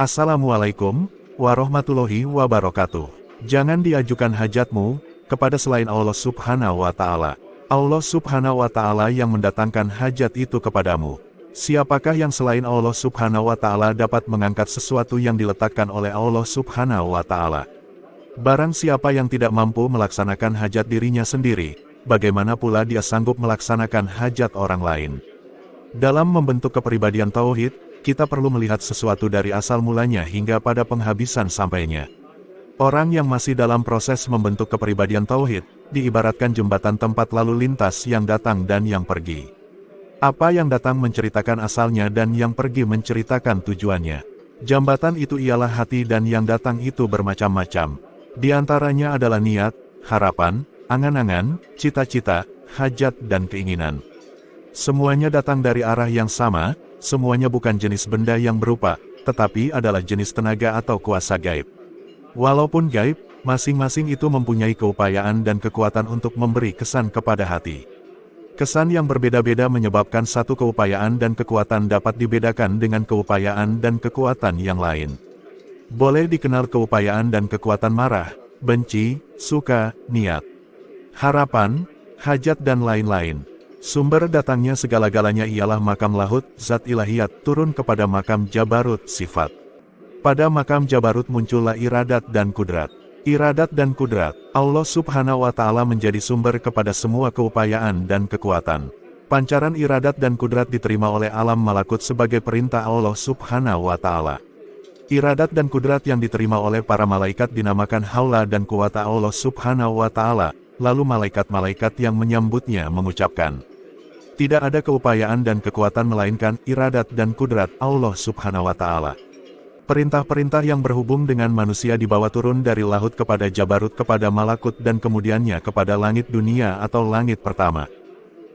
Assalamualaikum warahmatullahi wabarakatuh. Jangan diajukan hajatmu kepada selain Allah Subhanahu wa Ta'ala. Allah Subhanahu wa Ta'ala yang mendatangkan hajat itu kepadamu. Siapakah yang selain Allah Subhanahu wa Ta'ala dapat mengangkat sesuatu yang diletakkan oleh Allah Subhanahu wa Ta'ala? Barang siapa yang tidak mampu melaksanakan hajat dirinya sendiri, bagaimana pula dia sanggup melaksanakan hajat orang lain? Dalam membentuk kepribadian tauhid, kita perlu melihat sesuatu dari asal mulanya hingga pada penghabisan sampainya. Orang yang masih dalam proses membentuk kepribadian tauhid, diibaratkan jembatan tempat lalu lintas yang datang dan yang pergi. Apa yang datang menceritakan asalnya dan yang pergi menceritakan tujuannya. Jembatan itu ialah hati dan yang datang itu bermacam-macam. Di antaranya adalah niat, harapan, angan-angan, cita-cita, hajat dan keinginan. Semuanya datang dari arah yang sama. Semuanya bukan jenis benda yang berupa, tetapi adalah jenis tenaga atau kuasa gaib. Walaupun gaib, masing-masing itu mempunyai keupayaan dan kekuatan untuk memberi kesan kepada hati. Kesan yang berbeda-beda menyebabkan satu keupayaan dan kekuatan dapat dibedakan dengan keupayaan dan kekuatan yang lain. Boleh dikenal keupayaan dan kekuatan marah, benci, suka, niat, harapan, hajat dan lain-lain. Sumber datangnya segala-galanya ialah makam lahut, zat ilahiyat, turun kepada makam jabarut, sifat. Pada makam jabarut muncullah iradat dan kudrat. Iradat dan kudrat, Allah Subhanahu wa Ta'ala menjadi sumber kepada semua keupayaan dan kekuatan. Pancaran iradat dan kudrat diterima oleh alam malakut sebagai perintah Allah Subhanahu wa Ta'ala. Iradat dan kudrat yang diterima oleh para malaikat dinamakan haula dan kuwata Allah Subhanahu wa Ta'ala, lalu malaikat-malaikat yang menyambutnya mengucapkan, tidak ada keupayaan dan kekuatan melainkan iradat dan kudrat Allah Subhanahu wa Ta'ala. Perintah-perintah yang berhubung dengan manusia dibawa turun dari lahut kepada jabarut kepada malakut dan kemudiannya kepada langit dunia atau langit pertama.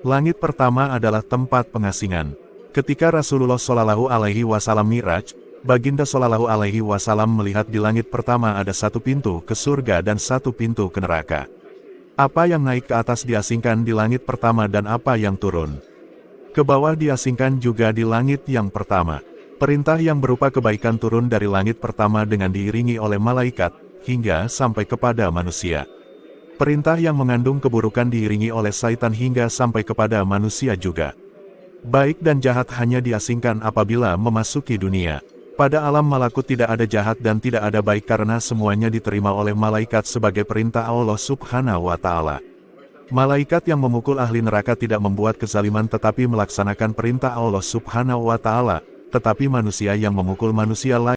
Langit pertama adalah tempat pengasingan. Ketika Rasulullah Shallallahu Alaihi Wasallam Mi'raj, Baginda Shallallahu Alaihi Wasallam melihat di langit pertama ada satu pintu ke surga dan satu pintu ke neraka. Apa yang naik ke atas diasingkan di langit pertama dan apa yang turun ke bawah diasingkan juga di langit yang pertama. Perintah yang berupa kebaikan turun dari langit pertama dengan diiringi oleh malaikat, hingga sampai kepada manusia. Perintah yang mengandung keburukan diiringi oleh syaitan hingga sampai kepada manusia juga. Baik dan jahat hanya diasingkan apabila memasuki dunia. Pada alam malakut tidak ada jahat dan tidak ada baik karena semuanya diterima oleh malaikat sebagai perintah Allah Subhanahu wa Ta'ala. Malaikat yang memukul ahli neraka tidak membuat kezaliman tetapi melaksanakan perintah Allah Subhanahu wa Ta'ala, tetapi manusia yang memukul manusia lain